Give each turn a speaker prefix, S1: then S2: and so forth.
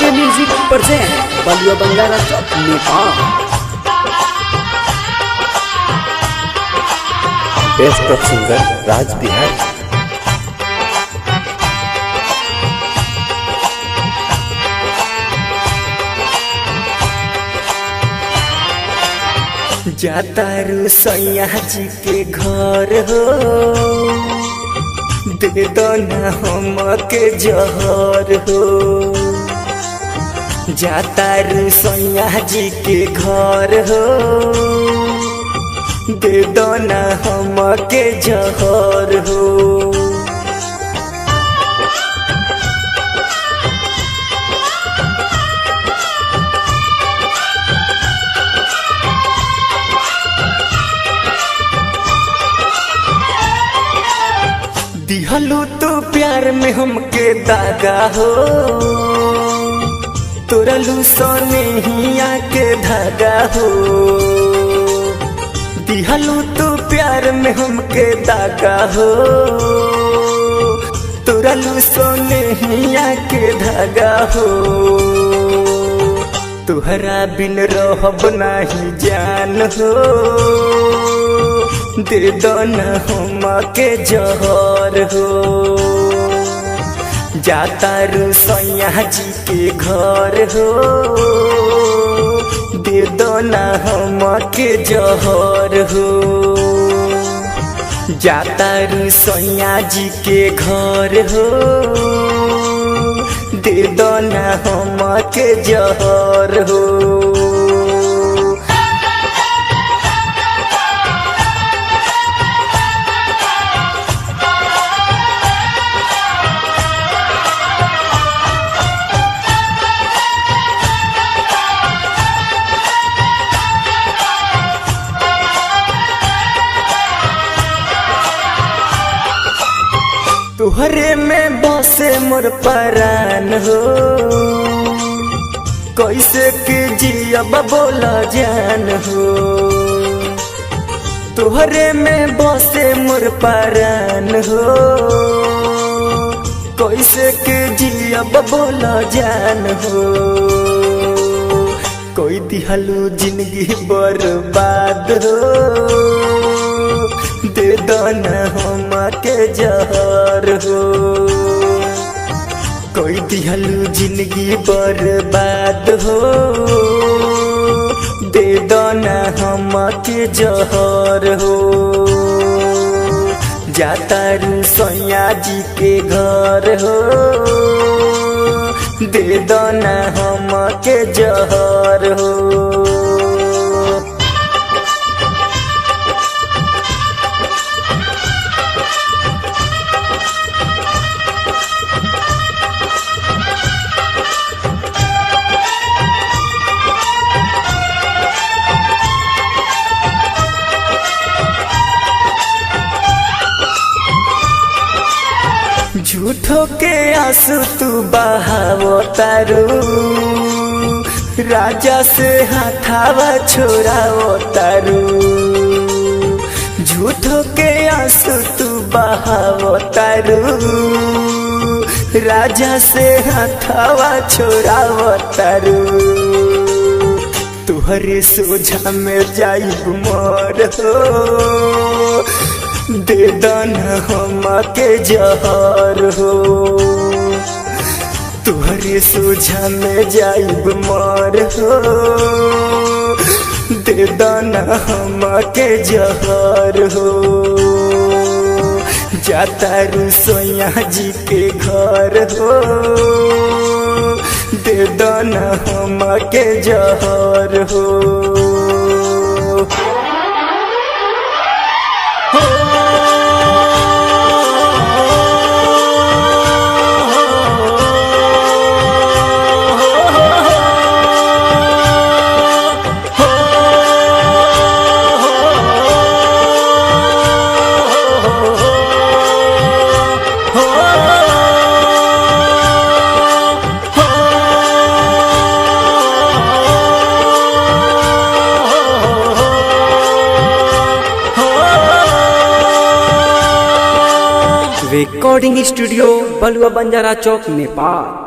S1: के music present बलुआ बंजारा चौक Nepal.
S2: Best of singer राज बिहारी।
S3: जाता रू सैया जी के घर हो, दे दो ना हम के जहर हो। जाता रू सैया जी के घर हो, दे दो ना हम के जहर हो। दिहलू तो प्यार में हमके दागा हो, तोरलू सोने हिया के धागा हो। दिहलू तो प्यार में हमके दागा हो, तोरलू सोने हिया के धागा हो। तुहरा बिन रहब नाही जान हो, दे दो न हम के जहर हो। जाता रू सैया जी के घर हो, दे दो न हम के जहर हो। जाता रू सैया जी के घर हो, दे दो न हम के जहर हो। तुहरे में बसे मोर परान हो, कैसे के जियब बोला जान हो। तुहरे में बसे मोर परान हो, कैसे के जियब बोला जान हो। कोई दिहलू जिंदगी बर्बाद हो, दे दो न हम के जहर हो। कोई दिहलू जिंदगी बर्बाद हो, दे दो न हम के जहर हो। जाता रू सैया जी के घर हो, दे दो न हम के जहर हो। झूठो के आंसू तू बहावो तारू, राजा से हाथावा छोड़ावो तारू। झूठो के आंसू तू बहावो तारू, राजा से हाथावा छोड़ावो तारू। तुहरे सोझा में जाइब मोर हो, दे दो न हम के जहर हो। तुहरे सोझा में जाइब मोर हो, दे दो न हम के जहर हो। जाता रू सैया जी के घर हो, दे दो न हम के जहर हो।
S1: रिकॉर्डिंग स्टूडियो बलुआ बंजारा चौक नेपाल।